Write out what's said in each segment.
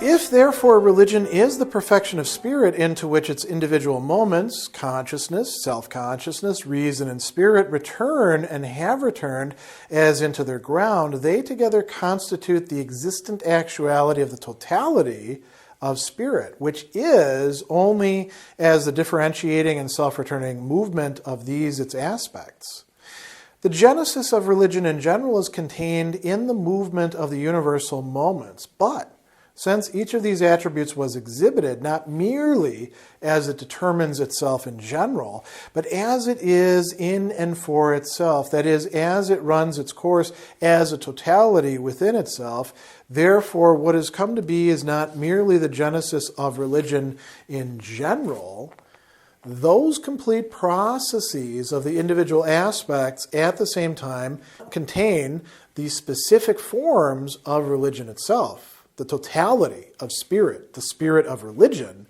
If, therefore, religion is the perfection of spirit into which its individual moments, consciousness, self-consciousness, reason, and spirit return and have returned as into their ground, they together constitute the existent actuality of the totality of spirit, which is only as the differentiating and self-returning movement of these its aspects. The genesis of religion in general is contained in the movement of the universal moments, but since each of these attributes was exhibited not merely as it determines itself in general, but as it is in and for itself, that is, as it runs its course as a totality within itself, therefore what has come to be is not merely the genesis of religion in general. Those complete processes of the individual aspects at the same time contain the specific forms of religion itself. The totality of spirit, the spirit of religion,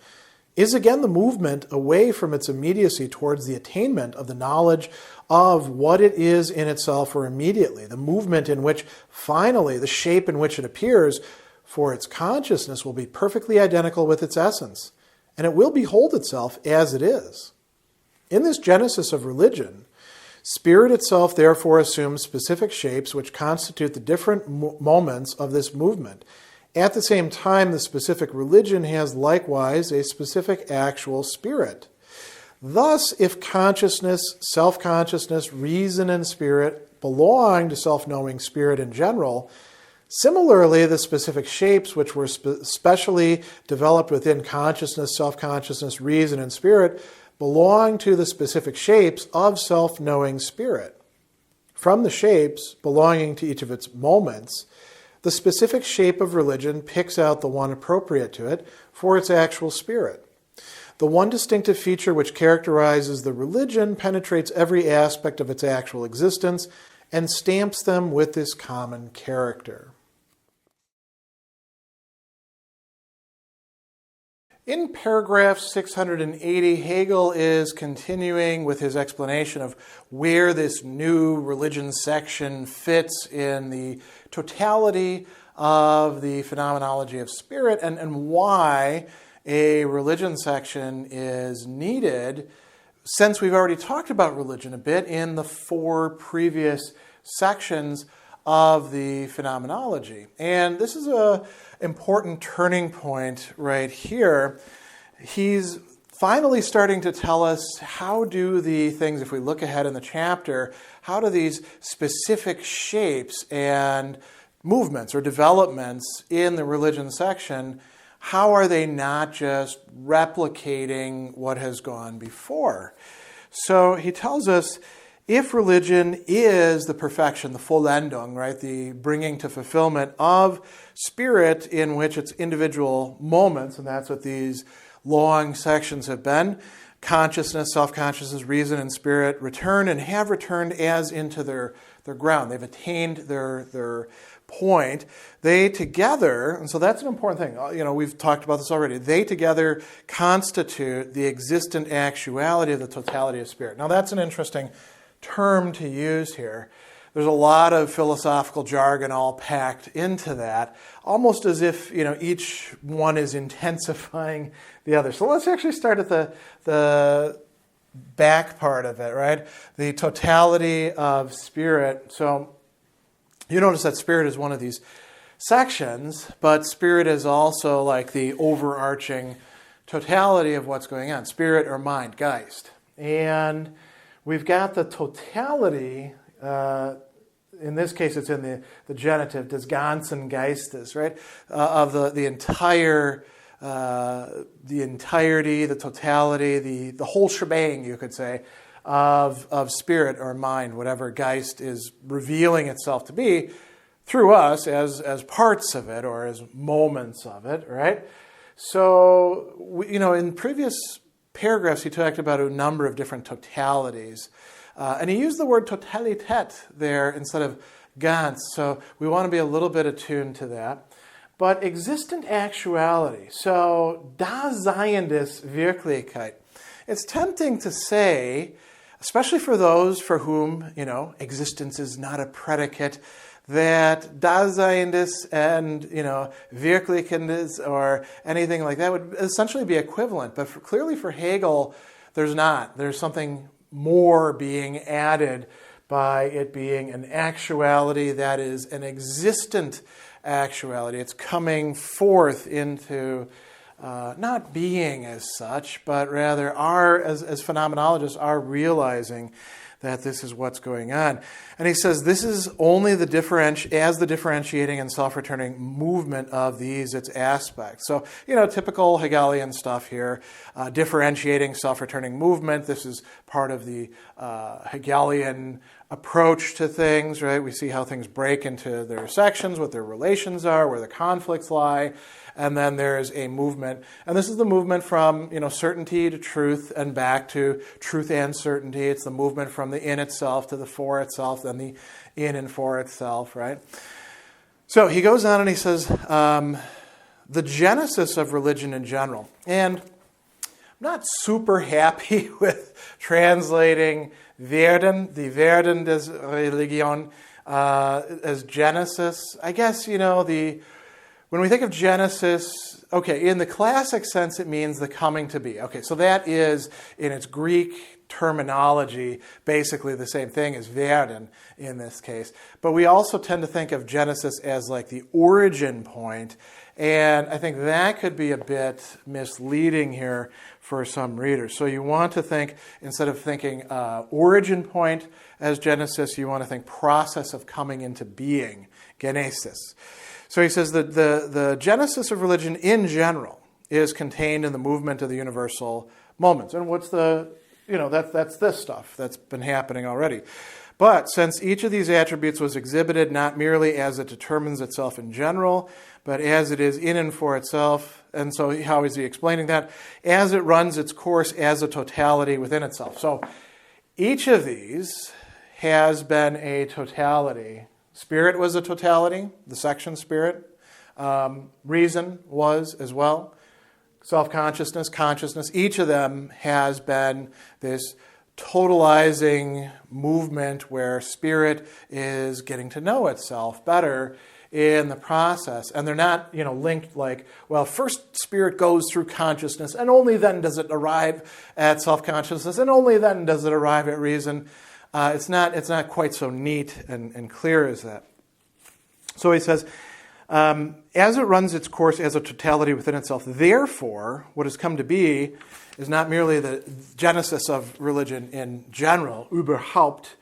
is again the movement away from its immediacy towards the attainment of the knowledge of what it is in itself or immediately, the movement in which finally the shape in which it appears for its consciousness will be perfectly identical with its essence, and it will behold itself as it is. In this genesis of religion, spirit itself therefore assumes specific shapes which constitute the different moments of this movement. At the same time, the specific religion has likewise a specific actual spirit. Thus, if consciousness, self-consciousness, reason, and spirit belong to self-knowing spirit in general, similarly, the specific shapes which were specially developed within consciousness, self-consciousness, reason, and spirit belong to the specific shapes of self-knowing spirit. From the shapes belonging to each of its moments, the specific shape of religion picks out the one appropriate to it for its actual spirit. The one distinctive feature which characterizes the religion penetrates every aspect of its actual existence and stamps them with this common character. In paragraph 680, Hegel is continuing with his explanation of where this new religion section fits in the totality of the Phenomenology of Spirit and why a religion section is needed, since we've already talked about religion a bit in the 4 previous sections of the Phenomenology. And this is an important turning point right here. He's finally starting to tell us how do the things, if we look ahead in the chapter, how do these specific shapes and movements or developments in the religion section, how are they not just replicating what has gone before? So he tells us, if religion is the perfection, the Vollendung, right, the bringing to fulfillment of spirit in which its individual moments, and that's what these long sections have been, consciousness, self-consciousness, reason, and spirit return and have returned as into their ground. They've attained their point. They together, and so that's an important thing. You know, we've talked about this already. They together constitute the existent actuality of the totality of spirit. Now that's an interesting term to use here. There's a lot of philosophical jargon all packed into that, almost as if, you know, each one is intensifying the other. So let's actually start at the back part of it, right? The totality of spirit. So you notice that spirit is one of these sections, but spirit is also like the overarching totality of what's going on. Spirit or mind, Geist. And we've got the totality, in this case it's in the genitive, des ganzen Geistes, right? Of the entire, the entirety, the totality, the whole shebang, you could say, of spirit or mind, whatever Geist is revealing itself to be through us as parts of it or as moments of it, right? So, you know, in previous paragraphs, he talked about a number of different totalities. And he used the word Totalität there instead of ganz. So we want to be a little bit attuned to that. But existent actuality, so Daseiendes Wirklichkeit. It's tempting to say, especially for those for whom, you know, existence is not a predicate, that Dasein ist and, Wirklichkeit ist or anything like that would essentially be equivalent. But clearly for Hegel, there's not. There's something more being added by it being an actuality that is an existent actuality. It's coming forth into not being as such, but rather as phenomenologists are realizing that this is what's going on. And he says this is only the differentiating and self-returning movement of its aspects. So, typical Hegelian stuff here, differentiating, self-returning movement. This is part of the Hegelian approach to things, right? We see how things break into their sections, what their relations are, where the conflicts lie, and then there's a movement. And this is the movement from, certainty to truth and back to truth and certainty. It's the movement from the in itself to the for itself, then the in and for itself, right? So he goes on and he says, the genesis of religion in general. And I'm not super happy with translating werden, the werden des Religion, as Genesis. I guess, when we think of Genesis, in the classic sense, it means the coming to be. Okay, so that is, in its Greek terminology, basically the same thing as werden in this case. But we also tend to think of Genesis as like the origin point, and I think that could be a bit misleading here for some readers. So you want to think, instead of thinking origin point as Genesis, you want to think process of coming into being, genesis. So he says that the genesis of religion in general is contained in the movement of the universal moments. And what's that's this stuff that's been happening already. But since each of these attributes was exhibited not merely as it determines itself in general, but as it is in and for itself, and so how is he explaining that? As it runs its course as a totality within itself. So each of these has been a totality. Spirit was a totality, the section spirit. Reason was as well. Self-consciousness, consciousness, each of them has been this totalizing movement where spirit is getting to know itself better in the process. And they're not, linked like, first spirit goes through consciousness and only then does it arrive at self-consciousness and only then does it arrive at reason. It's not quite so neat and clear as that. So he says, as it runs its course as a totality within itself, therefore, what has come to be is not merely the genesis of religion in general, überhaupt.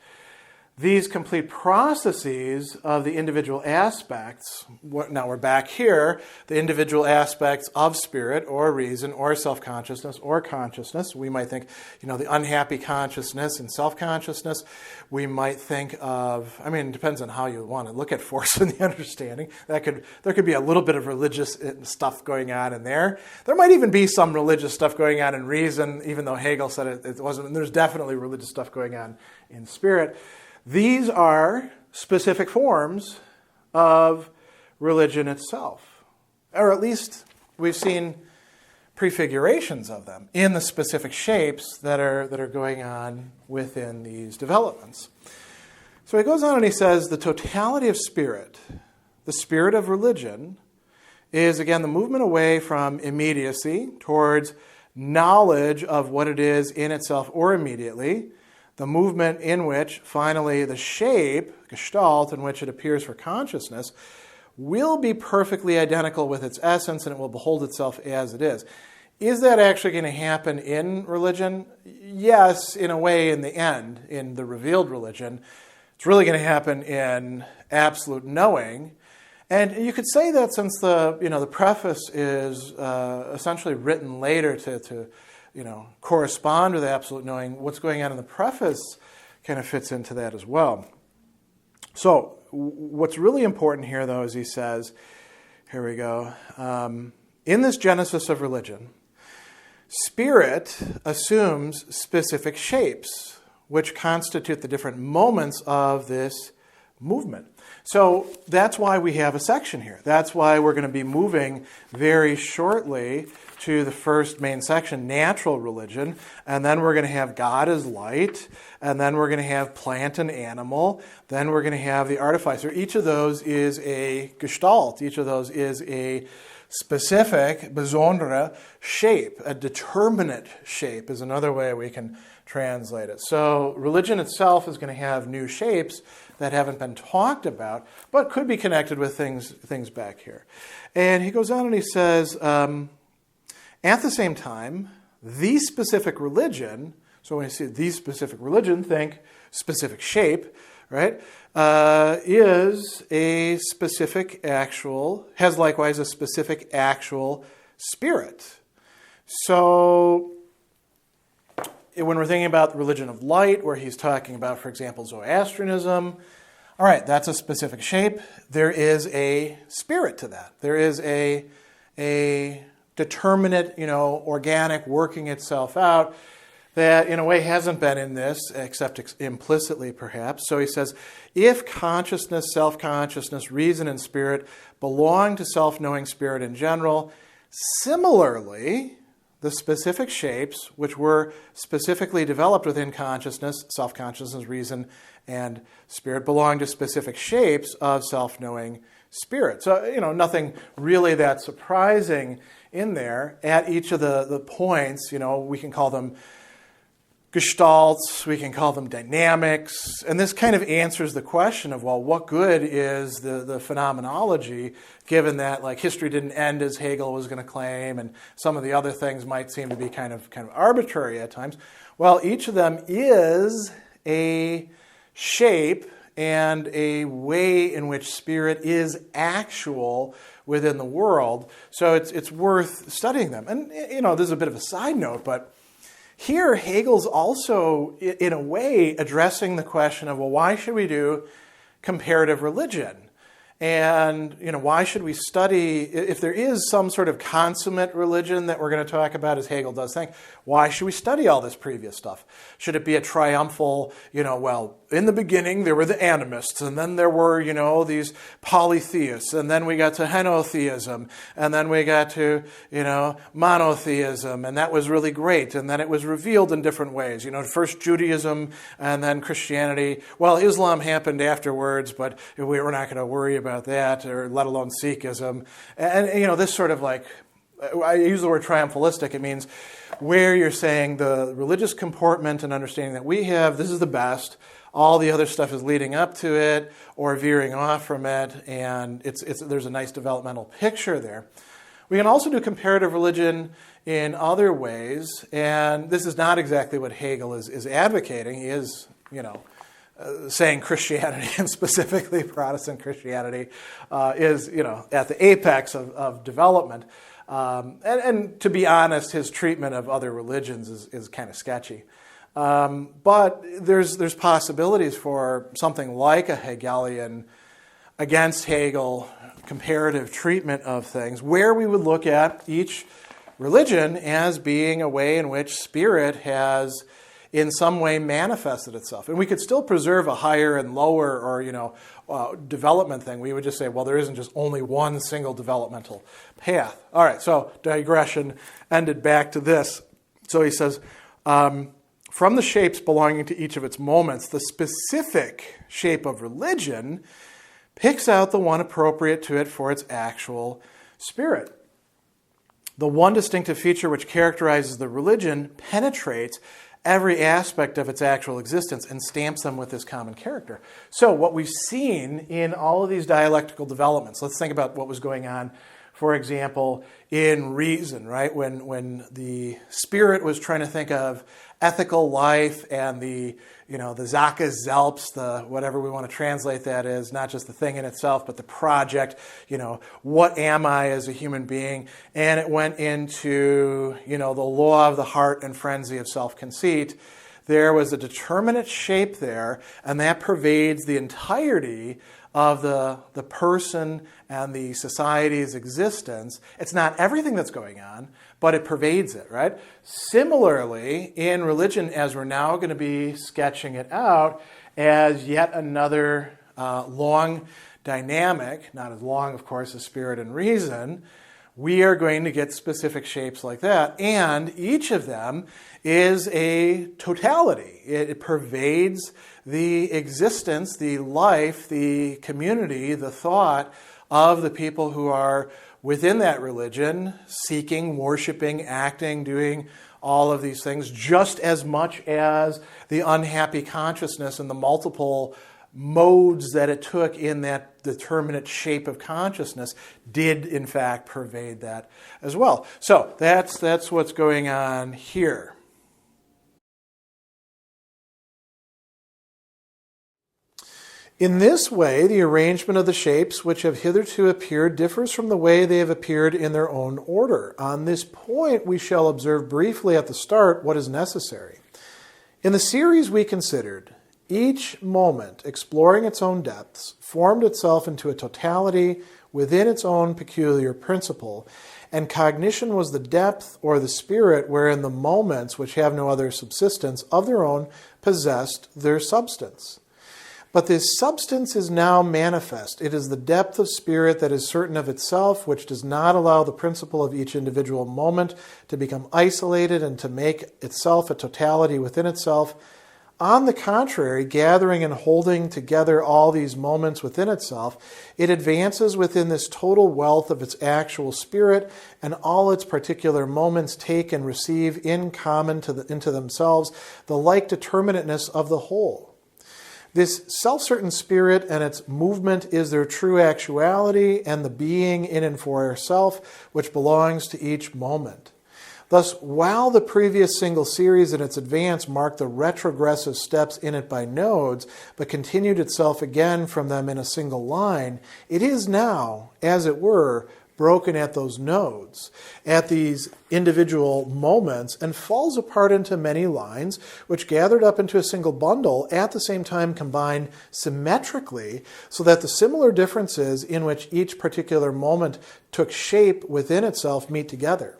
These complete processes of the individual aspects, now we're back here, the individual aspects of spirit or reason or self-consciousness or consciousnness. We might think, the unhappy consciousness and self-consciousness. We might think of, it depends on how you want to look at force and the understanding. There could be a little bit of religious stuff going on in there. There might even be some religious stuff going on in reason, even though Hegel said it wasn't. And there's definitely religious stuff going on in spirit. These are specific forms of religion itself, or at least we've seen prefigurations of them in the specific shapes that are going on within these developments. So he goes on and he says the totality of spirit, the spirit of religion, is again the movement away from immediacy towards knowledge of what it is in itself or immediately, the movement in which, finally, the shape, gestalt, in which it appears for consciousness, will be perfectly identical with its essence and it will behold itself as it is. Is that actually going to happen in religion? Yes, in a way, in the end, in the revealed religion. It's really going to happen in absolute knowing. And you could say that since the preface is essentially written later to correspond with absolute knowing, what's going on in the preface kind of fits into that as well. So what's really important here, though, is he says, here we go, in this genesis of religion, spirit assumes specific shapes, which constitute the different moments of this movement. So that's why we have a section here. That's why we're going to be moving very shortly to the first main section, natural religion, and then we're going to have God as light, and then we're going to have plant and animal, then we're going to have the artificer. Each of those is a gestalt. Each of those is a specific, besondere shape. A determinate shape is another way we can translate it. So religion itself is going to have new shapes that haven't been talked about, but could be connected with things back here. And he goes on and he says, at the same time, the specific religion, so when you see the specific religion, think specific shape, right, is a specific actual, has likewise a specific actual spirit. So when we're thinking about the religion of light, where he's talking about, for example, Zoroastrianism, all right, that's a specific shape. There is a spirit to that. There is a determinate, organic working itself out that in a way hasn't been in this, except implicitly perhaps. So he says, if consciousness, self-consciousness, reason, and spirit belong to self-knowing spirit in general, similarly, the specific shapes which were specifically developed within consciousness, self-consciousness, reason, and spirit belong to specific shapes of self-knowing spirit. So, nothing really that surprising in there. At each of the points, we can call them gestalts, we can call them dynamics, and this kind of answers the question of, well, what good is the phenomenology, given that history didn't end as Hegel was going to claim, and some of the other things might seem to be kind of arbitrary at times. Well, each of them is a shape and a way in which spirit is actual within the world. So it's worth studying them. And, this is a bit of a side note, but here Hegel's also, in a way, addressing the question of, well, why should we do comparative religion? And, why should we study, if there is some sort of consummate religion that we're going to talk about, as Hegel does think, why should we study all this previous stuff? Should it be a triumphal, well, in the beginning there were the animists, and then there were, these polytheists, and then we got to henotheism, and then we got to, monotheism, and that was really great, and then it was revealed in different ways. First Judaism, and then Christianity. Well, Islam happened afterwards, but we're not going to worry about that, or let alone Sikhism. And this sort of I use the word triumphalistic. It means where you're saying the religious comportment and understanding that we have, this is the best. All the other stuff is leading up to it or veering off from it, and there's a nice developmental picture there. We can also do comparative religion in other ways, and this is not exactly what Hegel is advocating. He is, saying Christianity, and specifically Protestant Christianity, is, at the apex of development. And to be honest, his treatment of other religions is kind of sketchy. But there's possibilities for something like a Hegelian, against Hegel, comparative treatment of things, where we would look at each religion as being a way in which spirit has in some way manifested itself. And we could still preserve a higher and lower or, development thing. We would just say, well, there isn't just only one single developmental path. All right, so digression ended back to this. So he says, from the shapes belonging to each of its moments, the specific shape of religion picks out the one appropriate to it for its actual spirit. The one distinctive feature which characterizes the religion penetrates every aspect of its actual existence and stamps them with this common character. So what we've seen in all of these dialectical developments, let's think about what was going on, for example, in reason, right? When the spirit was trying to think of ethical life and the Sache selbst, the whatever we want to translate that as, not just the thing in itself, but the project, what am I as a human being? And it went into, the law of the heart and frenzy of self-conceit. There was a determinate shape there, and that pervades the entirety of the person and the society's existence. It's not everything that's going on, but it pervades it, right? Similarly, in religion, as we're now going to be sketching it out as yet another long dynamic, not as long, of course, as spirit and reason, we are going to get specific shapes like that. And each of them is a totality. It pervades the existence, the life, the community, the thought of the people who are within that religion, seeking, worshiping, acting, doing all of these things, just as much as the unhappy consciousness and the multiple modes that it took in that determinate shape of consciousness did, in fact, pervade that as well. So that's what's going on here. In this way, the arrangement of the shapes which have hitherto appeared differs from the way they have appeared in their own order. On this point, we shall observe briefly at the start what is necessary. In the series we considered, each moment, exploring its own depths, formed itself into a totality within its own peculiar principle, and cognition was the depth or the spirit wherein the moments, which have no other subsistence of their own, possessed their substance. But this substance is now manifest. It is the depth of spirit that is certain of itself, which does not allow the principle of each individual moment to become isolated and to make itself a totality within itself. On the contrary, gathering and holding together all these moments within itself, it advances within this total wealth of its actual spirit, and all its particular moments take and receive in common into themselves the like determinateness of the whole. This self-certain spirit and its movement is their true actuality and the being in and for itself, which belongs to each moment. Thus, while the previous single series in its advance marked the retrogressive steps in it by nodes, but continued itself again from them in a single line, it is now, as it were, broken at those nodes, at these individual moments, and falls apart into many lines, which gathered up into a single bundle, at the same time combined symmetrically, so that the similar differences in which each particular moment took shape within itself meet together.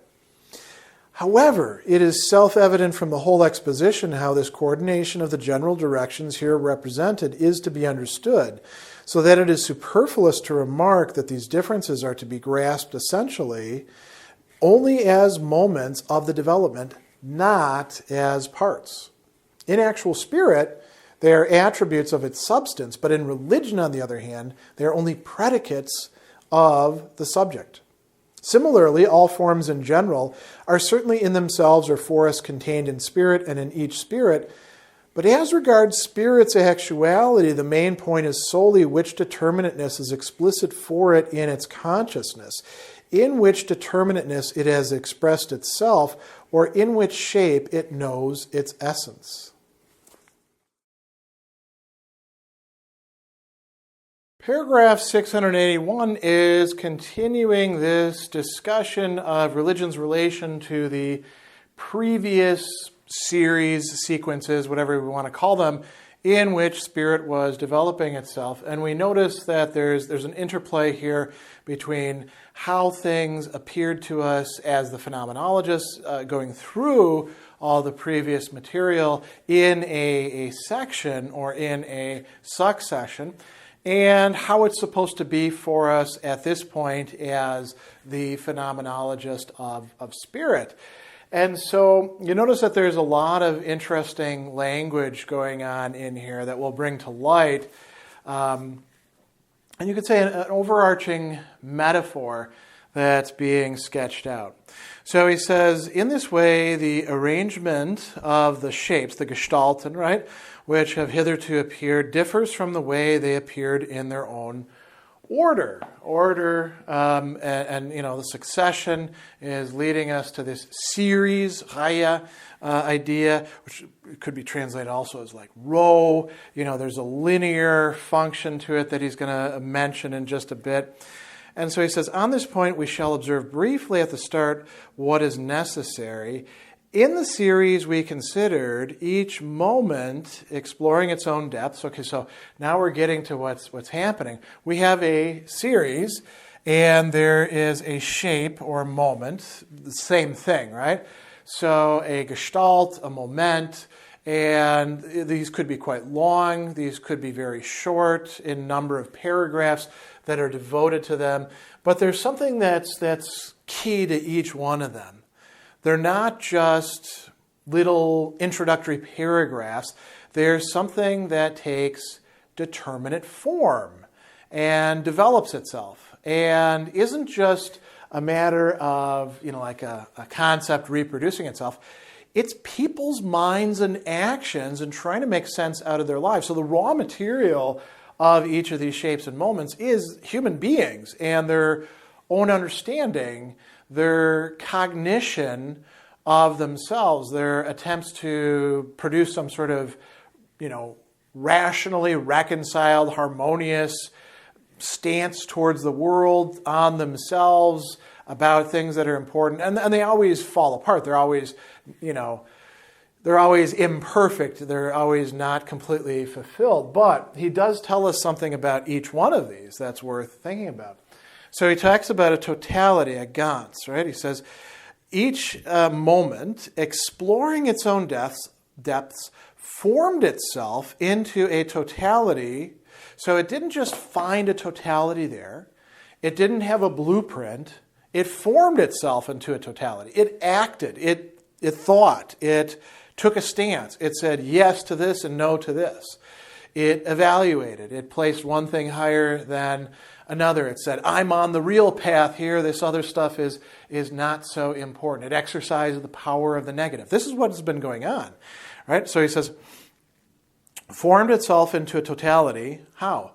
However, it is self-evident from the whole exposition how this coordination of the general directions here represented is to be understood, so that it is superfluous to remark that these differences are to be grasped essentially only as moments of the development, not as parts. In actual spirit, they are attributes of its substance, but in religion, on the other hand, they are only predicates of the subject. Similarly, all forms in general are certainly in themselves or for us contained in spirit and in each spirit, but as regards spirit's actuality, the main point is solely which determinateness is explicit for it in its consciousness, in which determinateness it has expressed itself, or in which shape it knows its essence. Paragraph 681 is continuing this discussion of religion's relation to the previous series, sequences, whatever we want to call them, in which spirit was developing itself. And we notice that there's an interplay here between how things appeared to us as the phenomenologists going through all the previous material in a section or in a succession, and how it's supposed to be for us at this point as the phenomenologist of spirit. And so you notice that there's a lot of interesting language going on in here that we'll bring to light. And you could say an overarching metaphor that's being sketched out. So he says, in this way, the arrangement of the shapes, the Gestalten, right, which have hitherto appeared, differs from the way they appeared in their own order, and the succession is leading us to this series, Reihe idea, which could be translated also as like row. There's a linear function to it that he's going to mention in just a bit. And so he says, on this point, we shall observe briefly at the start what is necessary. In the series, we considered each moment exploring its own depths. Okay, so now we're getting to what's happening. We have a series, and there is a shape or moment, the same thing, right? So a gestalt, a moment, And these could be quite long. These could be very short in number of paragraphs that are devoted to them. But there's something that's key to each one of them. They're not just little introductory paragraphs. There's something that takes determinate form and develops itself and isn't just a matter of, like a concept reproducing itself. It's people's minds and actions and trying to make sense out of their lives. So the raw material of each of these shapes and moments is human beings and their own understanding, their cognition of themselves, their attempts to produce some sort of, rationally reconciled, harmonious stance towards the world, on themselves, about things that are important. And they always fall apart. They're always, they're always imperfect. They're always not completely fulfilled. But he does tell us something about each one of these that's worth thinking about. So he talks about a totality, a ganz, right? He says, each moment, exploring its own depths, formed itself into a totality. So it didn't just find a totality there. It didn't have a blueprint. It formed itself into a totality. It acted. It thought. It took a stance. It said yes to this and no to this. It evaluated. It placed one thing higher than another. It said, I'm on the real path here. This other stuff is not so important. It exercised the power of the negative. This is what's been going on. Right? So he says, formed itself into a totality. How?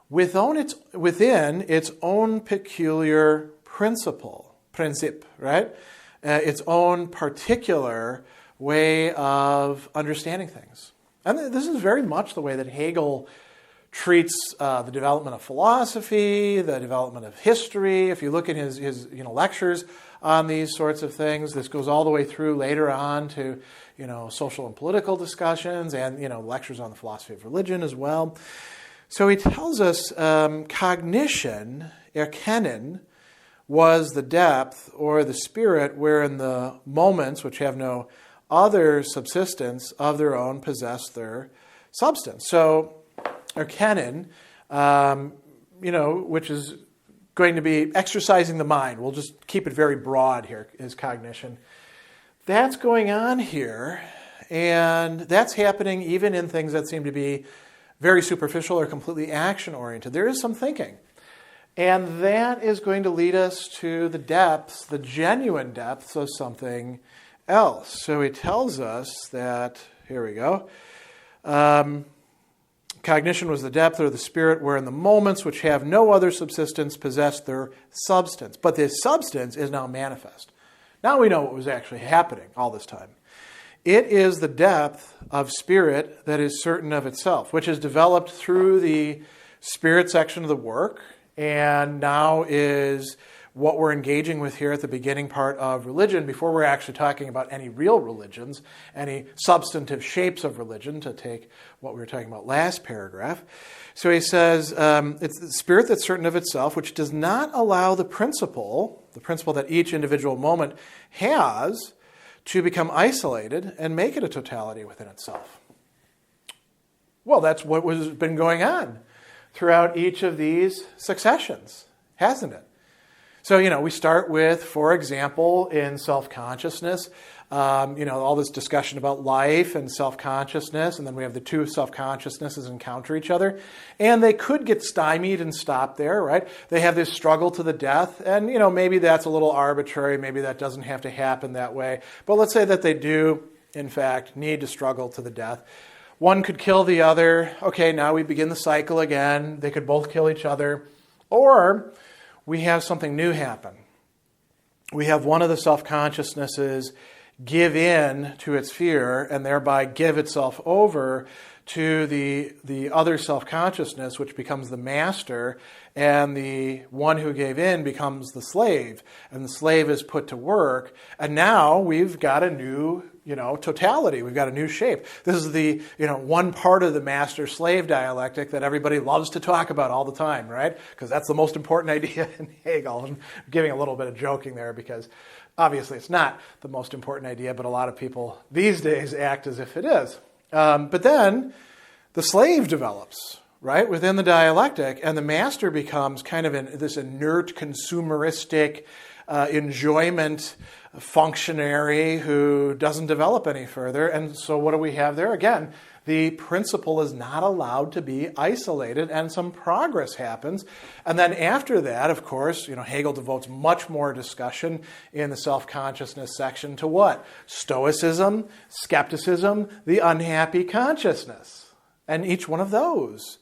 Within its own peculiar principe, right? Its own particular way of understanding things. And this is very much the way that Hegel treats the development of philosophy, the development of history. If you look at his lectures on these sorts of things, this goes all the way through later on to social and political discussions and lectures on the philosophy of religion as well. So he tells us cognition, erkennen, was the depth or the spirit wherein the moments which have no other subsistence of their own possess their substance. So erkennen, which is going to be exercising the mind. We'll just keep it very broad here, is cognition. That's going on here, and that's happening even in things that seem to be very superficial or completely action-oriented. There is some thinking. And that is going to lead us to the depths, the genuine depths of something else. So he tells us that, here we go, cognition was the depth or the spirit wherein the moments which have no other subsistence possess their substance. But this substance is now manifest. Now we know what was actually happening all this time. It is the depth of spirit that is certain of itself, which is developed through the spirit section of the work, and now is what we're engaging with here at the beginning part of religion, before we're actually talking about any real religions, any substantive shapes of religion, to take what we were talking about last paragraph. So he says, it's the spirit that's certain of itself, which does not allow the principle that each individual moment has, to become isolated and make it a totality within itself. Well, that's what has been going on throughout each of these successions, hasn't it? So, we start with, for example, in self-consciousness, all this discussion about life and self-consciousness, and then we have the two self-consciousnesses encounter each other, and they could get stymied and stop there, right? They have this struggle to the death, and, maybe that's a little arbitrary, maybe that doesn't have to happen that way, but let's say that they do, in fact, need to struggle to the death. One could kill the other. Okay, now we begin the cycle again. They could both kill each other. Or we have something new happen. We have one of the self-consciousnesses give in to its fear and thereby give itself over to the other self-consciousness, which becomes the master, and the one who gave in becomes the slave, and the slave is put to work, and now we've got a new totality. We've got a new shape. This is the, one part of the master-slave dialectic that everybody loves to talk about all the time, right? Because that's the most important idea in Hegel. I'm giving a little bit of joking there because obviously it's not the most important idea, but a lot of people these days act as if it is. But then the slave develops, right, within the dialectic, and the master becomes kind of this inert, consumeristic, enjoyment functionary who doesn't develop any further. And so what do we have there? Again, the principle is not allowed to be isolated, and some progress happens. And then after that, of course, Hegel devotes much more discussion in the self-consciousness section to what? Stoicism, skepticism, the unhappy consciousness. And each one of those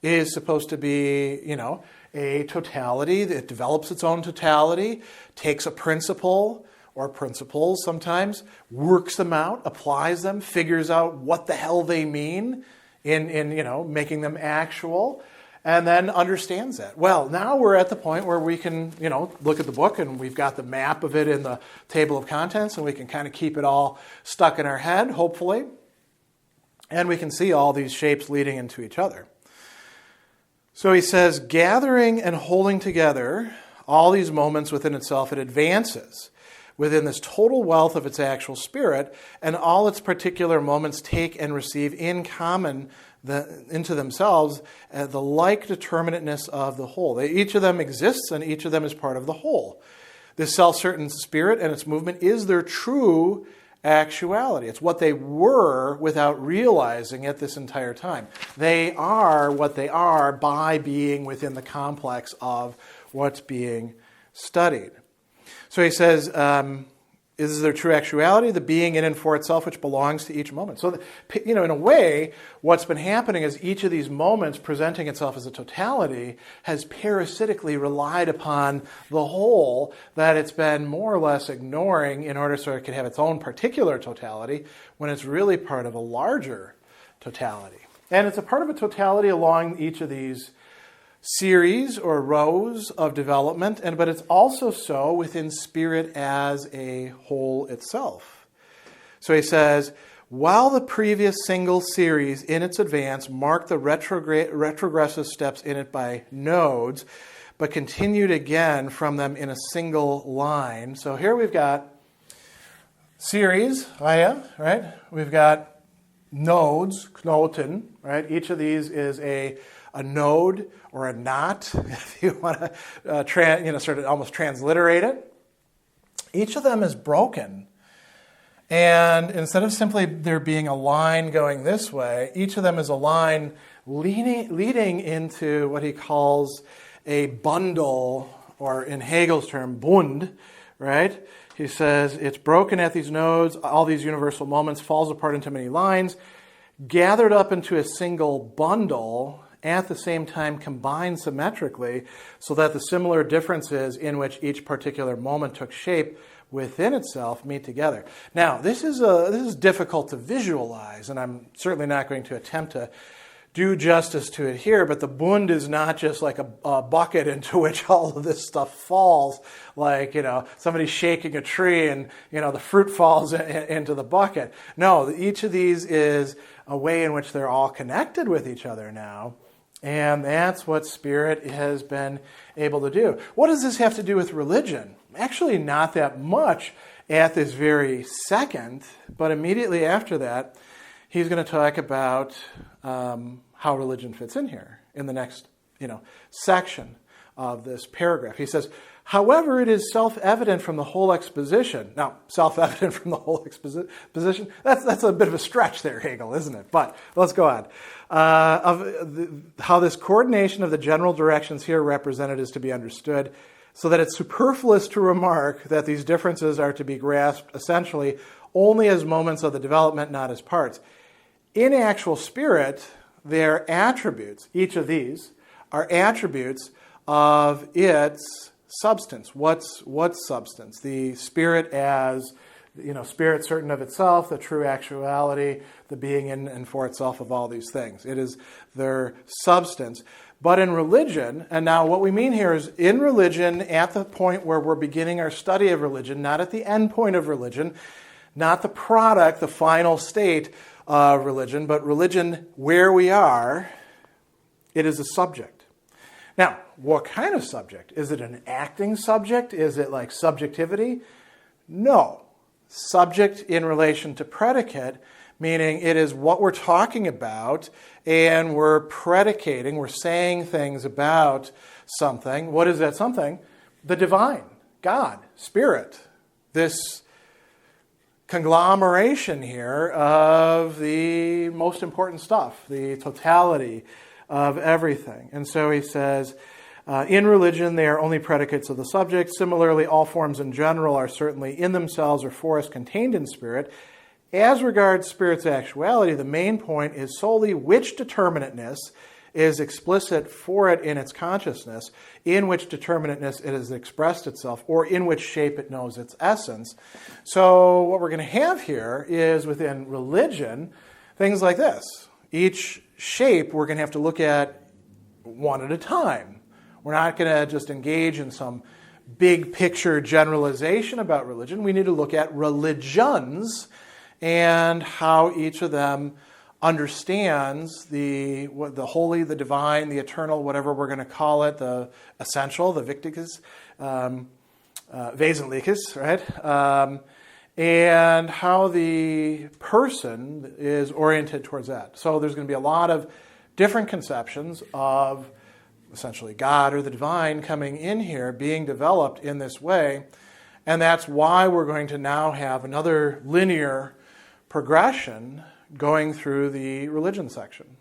is supposed to be, a totality that develops its own totality, takes a principle or principles sometimes, works them out, applies them, figures out what the hell they mean in making them actual, and then understands that. Well, now we're at the point where we can, look at the book, and we've got the map of it in the table of contents, and we can kind of keep it all stuck in our head, hopefully, and we can see all these shapes leading into each other. So he says, gathering and holding together all these moments within itself, it advances within this total wealth of its actual spirit, and all its particular moments take and receive in common into themselves the like determinateness of the whole. Each of them exists, and each of them is part of the whole. This self-certain spirit and its movement is their true actuality. It's what they were without realizing it this entire time. They are what they are by being within the complex of what's being studied. So he says, this is their true actuality, the being in and for itself, which belongs to each moment. So, in a way, what's been happening is each of these moments presenting itself as a totality has parasitically relied upon the whole that it's been more or less ignoring in order so it could have its own particular totality when it's really part of a larger totality. And it's a part of a totality along each of these series or rows of development, but it's also so within spirit as a whole itself. So he says, while the previous single series in its advance marked the retrogressive steps in it by nodes, but continued again from them in a single line. So here we've got series, right? We've got nodes, Knoten, right? Each of these is a node or a knot, if you want to sort of almost transliterate it. Each of them is broken. And instead of simply there being a line going this way, each of them is a line leading into what he calls a bundle, or in Hegel's term, Bund, right? He says it's broken at these nodes, all these universal moments, falls apart into many lines, gathered up into a single bundle, at the same time combined symmetrically so that the similar differences in which each particular moment took shape within itself meet together. Now, this is difficult to visualize, and I'm certainly not going to attempt to do justice to it here, but the Bund is not just like a bucket into which all of this stuff falls, like, somebody shaking a tree and, the fruit falls into the bucket. No, each of these is a way in which they're all connected with each other now. And that's what spirit has been able to do. What does this have to do with religion? Actually, not that much at this very second, but immediately after that, he's going to talk about how religion fits in here in the next, section of this paragraph. He says, however, it is self-evident from the whole exposition. Now, self-evident from the whole exposition, that's a bit of a stretch there, Hegel, isn't it? But let's go on. How this coordination of the general directions here represented is to be understood, so that it's superfluous to remark that these differences are to be grasped essentially only as moments of the development, not as parts. In actual spirit, they're attributes. Each of these are attributes of its substance. What's substance? The spirit as, spirit certain of itself, the true actuality, the being in and for itself of all these things. It is their substance. But in religion, and now what we mean here is in religion, at the point where we're beginning our study of religion, not at the end point of religion, not the product, the final state of religion, but religion where we are, it is a subject. Now, what kind of subject? Is it an acting subject? Is it like subjectivity? No. Subject in relation to predicate meaning it is what we're talking about, and we're predicating, we're saying things about something. What is that something? The divine, God, Spirit, this conglomeration here of the most important stuff, the totality of everything. And so he says, in religion, they are only predicates of the subject. Similarly, all forms in general are certainly in themselves or for us contained in spirit. As regards spirit's actuality, the main point is solely which determinateness is explicit for it in its consciousness, in which determinateness it has expressed itself, or in which shape it knows its essence. So what we're going to have here is, within religion, things like this. Each shape we're going to have to look at one at a time. We're not going to just engage in some big picture generalization about religion. We need to look at religions and how each of them understands the holy, the divine, the eternal, whatever we're going to call it, the essential, the victicus, wesentliches, right? And how the person is oriented towards that. So there's going to be a lot of different conceptions of essentially God or the divine coming in here, being developed in this way. And that's why we're going to now have another linear progression going through the religion section.